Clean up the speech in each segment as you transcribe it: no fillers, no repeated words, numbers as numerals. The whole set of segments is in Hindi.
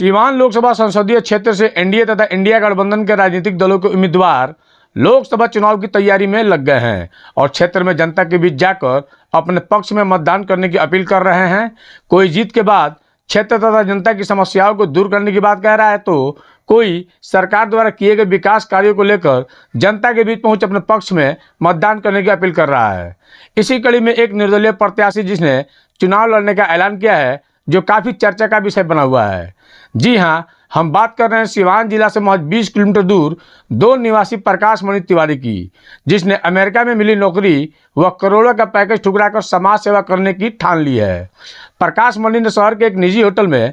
सीवान लोकसभा संसदीय क्षेत्र से एनडीए तथा इंडिया गठबंधन के राजनीतिक दलों के उम्मीदवार लोकसभा चुनाव की तैयारी में लग गए हैं और क्षेत्र में जनता के बीच जाकर अपने पक्ष में मतदान करने की अपील कर रहे हैं। कोई जीत के बाद क्षेत्र तथा जनता की समस्याओं को दूर करने की बात कह रहा है, तो कोई सरकार द्वारा किए गए विकास कार्यों को लेकर जनता के बीच पहुंच अपने पक्ष में मतदान करने की अपील कर रहा है। इसी कड़ी में एक निर्दलीय प्रत्याशी जिसने चुनाव लड़ने का ऐलान किया है, जो काफ़ी चर्चा का विषय बना हुआ है। जी हां, हम बात कर रहे हैं सीवान जिला से महज 20 किलोमीटर दूर दो निवासी प्रकाश मणि तिवारी की, जिसने अमेरिका में मिली नौकरी व करोड़ों का पैकेज ठुकराकर समाज सेवा करने की ठान ली है। प्रकाश मणि ने शहर के एक निजी होटल में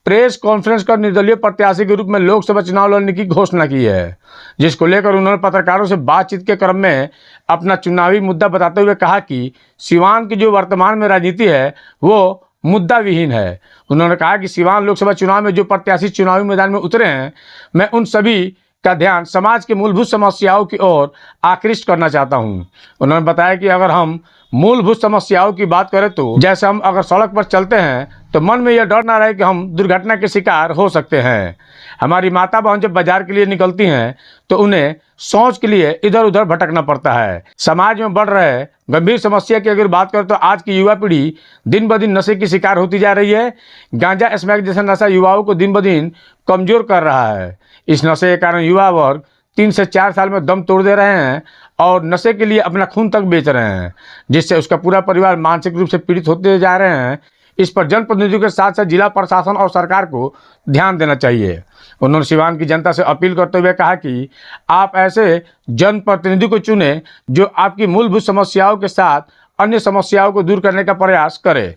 प्रेस कॉन्फ्रेंस कर निर्दलीय प्रत्याशी के रूप में लोकसभा चुनाव लड़ने की घोषणा की है, जिसको लेकर उन्होंने पत्रकारों से बातचीत के क्रम में अपना चुनावी मुद्दा बताते हुए कहा कि सीवान की जो वर्तमान में राजनीति है वो मुद्दा विहीन है। उन्होंने कहा कि सीवान लोकसभा चुनाव में जो प्रत्याशी चुनावी मैदान में उतरे हैं, मैं उन सभी का ध्यान समाज की मूलभूत समस्याओं की ओर आकृष्ट करना चाहता हूं। उन्होंने बताया कि अगर हम मूलभूत समस्याओं की बात करें तो जैसे हम अगर सड़क पर चलते हैं तो मन में यह डर ना रहे कि हम दुर्घटना के शिकार हो सकते हैं। हमारी माता बहन जब बाजार के लिए निकलती हैं तो उन्हें शौच के लिए इधर उधर भटकना पड़ता है। समाज में बढ़ रहे गंभीर समस्या की अगर बात करें तो आज की युवा पीढ़ी दिन ब दिन नशे की शिकार होती जा रही है। गांजा स्मैक जैसा नशा युवाओं को दिन ब दिन कमजोर कर रहा है। इस नशे के कारण युवा वर्ग 3 से 4 साल में दम तोड़ दे रहे हैं और नशे के लिए अपना खून तक बेच रहे हैं, जिससे उसका पूरा परिवार मानसिक रूप से पीड़ित होते जा रहे हैं। इस पर जनप्रतिनिधियों के साथ साथ जिला प्रशासन और सरकार को ध्यान देना चाहिए। उन्होंने सीवान की जनता से अपील करते हुए कहा कि आप ऐसे जनप्रतिनिधि को चुने जो आपकी मूलभूत समस्याओं के साथ अन्य समस्याओं को दूर करने का प्रयास करे।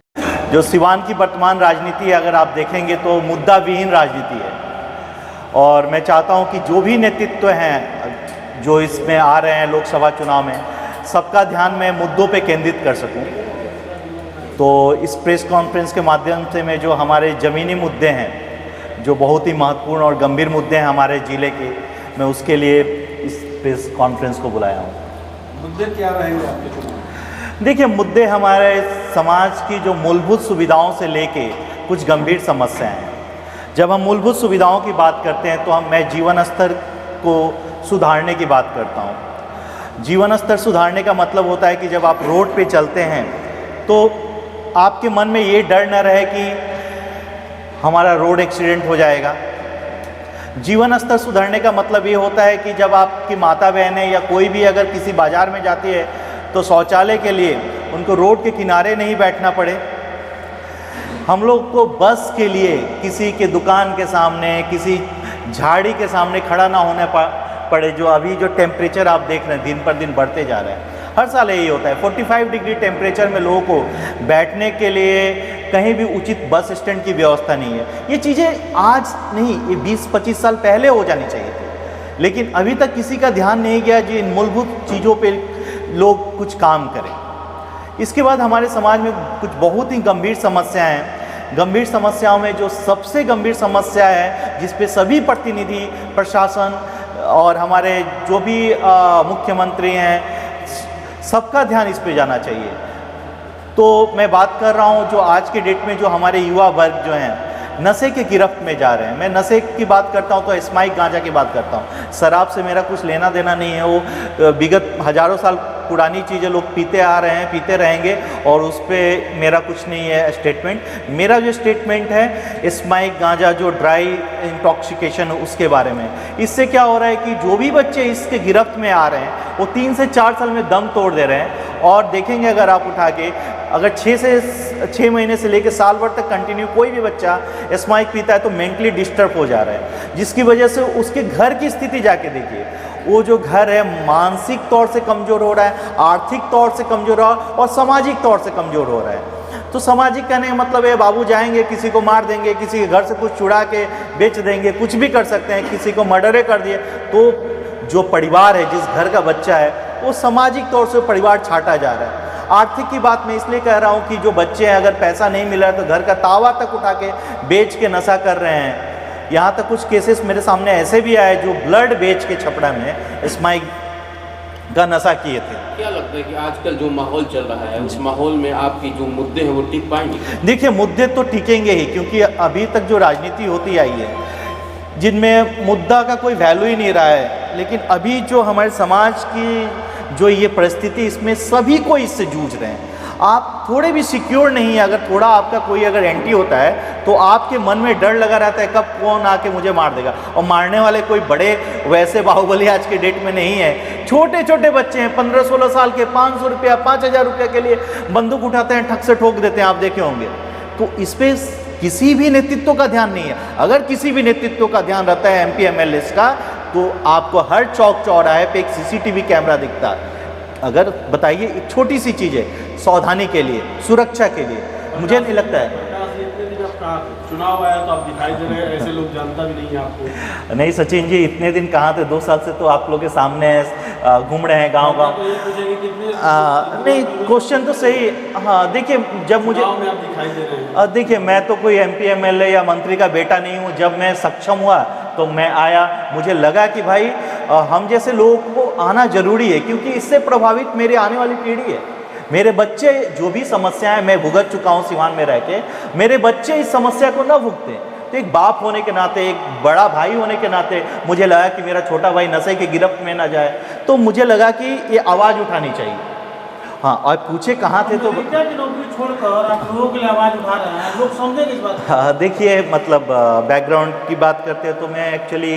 जो सीवान की वर्तमान राजनीति अगर आप देखेंगे तो मुद्दा विहीन राजनीति है और मैं चाहता हूं कि जो भी नेतृत्व हैं जो इसमें आ रहे हैं लोकसभा चुनाव में, सबका ध्यान मैं मुद्दों पे केंद्रित कर सकूं। तो इस प्रेस कॉन्फ्रेंस के माध्यम से मैं जो हमारे ज़मीनी मुद्दे हैं, जो बहुत ही महत्वपूर्ण और गंभीर मुद्दे हैं हमारे ज़िले के, मैं उसके लिए इस प्रेस कॉन्फ्रेंस को बुलाया हूँ। मुद्दे क्या रहेंगे आपके चुनाव? देखिए, मुद्दे हमारे समाज की जो मूलभूत सुविधाओं से लेके कुछ गंभीर समस्याएं हैं। जब हम मूलभूत सुविधाओं की बात करते हैं तो मैं जीवन स्तर को सुधारने की बात करता हूँ। जीवन स्तर सुधारने का मतलब होता है कि जब आप रोड पे चलते हैं तो आपके मन में ये डर न रहे कि हमारा रोड एक्सीडेंट हो जाएगा। जीवन स्तर सुधारने का मतलब ये होता है कि जब आपकी माता बहनें या कोई भी अगर किसी बाज़ार में जाती है तो शौचालय के लिए उनको रोड के किनारे नहीं बैठना पड़े। हम लोग को बस के लिए किसी के दुकान के सामने, किसी झाड़ी के सामने खड़ा ना होने पड़े। जो अभी जो टेम्परेचर आप देख रहे हैं दिन पर दिन बढ़ते जा रहे हैं, हर साल यही होता है। 45 डिग्री टेम्परेचर में लोगों को बैठने के लिए कहीं भी उचित बस स्टैंड की व्यवस्था नहीं है। ये चीज़ें आज नहीं, ये 20-25 साल पहले हो जानी चाहिए थी, लेकिन अभी तक किसी का ध्यान नहीं गया जो इन मूलभूत चीज़ों पे लोग कुछ काम करें। इसके बाद हमारे समाज में कुछ बहुत ही गंभीर समस्याएं हैं। गंभीर समस्याओं में जो सबसे गंभीर समस्या है, जिस पे सभी प्रतिनिधि, प्रशासन और हमारे जो भी मुख्यमंत्री हैं, सबका ध्यान इस पे जाना चाहिए। तो मैं बात कर रहा हूँ जो आज के डेट में जो हमारे युवा वर्ग जो हैं नशे के गिरफ्त में जा रहे हैं। मैं नशे की बात करता हूँ तो स्माइक गांजा की बात करता हूँ। शराब से मेरा कुछ लेना देना नहीं है, वो विगत हजारों साल पुरानी चीज़ें लोग पीते आ रहे हैं, पीते रहेंगे और उस पर मेरा कुछ नहीं है स्टेटमेंट। मेरा जो स्टेटमेंट है स्माइक गांजा जो ड्राई इंटॉक्सिकेशन उसके बारे में। इससे क्या हो रहा है कि जो भी बच्चे इसके गिरफ्त में आ रहे हैं वो 3 से 4 साल में दम तोड़ दे रहे हैं। और देखेंगे अगर आप उठा के, अगर 6 महीने से लेकर साल भर तक कंटिन्यू कोई भी बच्चा स्माइक पीता है तो मेंटली डिस्टर्ब हो जा रहा है, जिसकी वजह से उसके घर की स्थिति जाके देखिए। वो जो घर है मानसिक तौर से कमज़ोर हो रहा है, आर्थिक तौर से कमज़ोर हो रहा है और सामाजिक तौर से कमज़ोर हो रहा है। तो सामाजिक कहने का मतलब है बाबू जाएंगे, किसी को मार देंगे, किसी के घर से कुछ चुरा के बेच देंगे, कुछ भी कर सकते हैं, किसी को मर्डर कर दिए। तो जो परिवार है, जिस घर का बच्चा है, वो सामाजिक तौर से परिवार छाटा जा रहा है। आर्थिक की बात मैं इसलिए कह रहा हूँ कि जो बच्चे हैं अगर पैसा नहीं मिल रहा है तो घर का तावा तक उठा के बेच के नशा कर रहे हैं। यहाँ तक कुछ केसेस मेरे सामने ऐसे भी आए जो ब्लड बेच के छपड़ा में स्माइक का नशा किए थे। क्या लगता है कि आजकल जो माहौल चल रहा है उस माहौल में आपकी जो मुद्दे हैं वो टिक पाएंगे? देखिए, मुद्दे तो टिकेंगे ही, क्योंकि अभी तक जो राजनीति होती आई है जिनमें मुद्दा का कोई वैल्यू ही नहीं रहा है, लेकिन अभी जो हमारे समाज की जो ये परिस्थिति, इसमें सभी को इससे जूझ रहे हैं। आप थोड़े भी सिक्योर नहीं है, अगर थोड़ा आपका कोई अगर एंटी होता है तो आपके मन में डर लगा रहता है कब कौन आके मुझे मार देगा। और मारने वाले कोई बड़े वैसे बाहुबली आज के डेट में नहीं है, छोटे छोटे बच्चे हैं 15-16 साल के, 500 रुपया 5000 रुपया के लिए बंदूक उठाते हैं, ठक से ठोक देते हैं, आप देखे होंगे। तो इस पे किसी भी नेतृत्व का ध्यान नहीं है। अगर किसी भी नेतृत्व का ध्यान रहता है MP MLA का, तो आपको हर चौक चौराहे पे एक CCTV कैमरा दिखता है। अगर बताइए, एक छोटी सी चीज़ है, सावधानी के लिए, सुरक्षा के लिए, मुझे नहीं लगता है। इतने दिन आपका चुनाव आया तो आप दिखाई दे रहे हैं, ऐसे लोग जानता भी नहीं है आपको। नहीं सचिन जी, इतने दिन कहाँ थे, 2 साल से तो आप लोग के सामने घूम रहे हैं गांव गांव। तो ये पूछेंगे कितने नहीं, क्वेश्चन तो सही। हाँ देखिए, जब मुझे चुनाव में आप दिखाई दे रहे हैं। देखिए, मैं तो कोई MP MLA या मंत्री का बेटा नहीं हूँ। जब मैं सक्षम हुआ तो मैं आया, मुझे लगा कि भाई हम जैसे लोगों को आना ज़रूरी है, क्योंकि इससे प्रभावित मेरी आने वाली पीढ़ी है। मेरे बच्चे जो भी समस्याएं मैं भुगत चुका हूँ सिवान में रह के, मेरे बच्चे इस समस्या को ना भुगतें। तो एक बाप होने के नाते, एक बड़ा भाई होने के नाते मुझे लगा कि मेरा छोटा भाई नशे की गिरफ्त में ना जाए, तो मुझे लगा कि ये आवाज़ उठानी चाहिए। हाँ, और पूछे कहाँ थे तो मीडिया की नौकरी छोड़कर आप लोगों के लिए आवाज़ उठा रहे हैं, लोग समझेंगे इस बात को। हाँ, देखिए, मतलब बैकग्राउंड की बात करते हैं तो मैं actually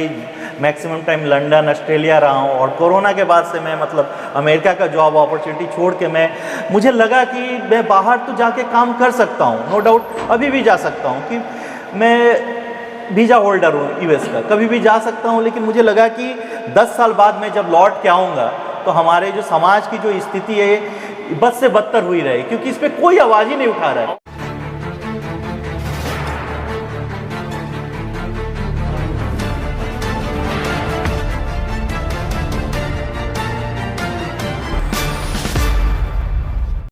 maximum time London, Australia रहा हूँ, और कोरोना के बाद से मैं मतलब अमेरिका का जॉब अपॉर्चुनिटी छोड़ के मुझे लगा कि मैं बाहर तो जाके काम कर सकता हूँ, नो डाउट अभी भी जा सकता हूँ, कि मैं वीज़ा होल्डर हूँ US का, कभी भी जा सकता हूँ। लेकिन मुझे लगा कि 10 साल बाद मैं जब लौट के आऊँगा तो हमारे जो समाज की जो स्थिति है बद से बदतर हुई रही, क्योंकि इस पर कोई आवाज़ ही नहीं उठा रहा है।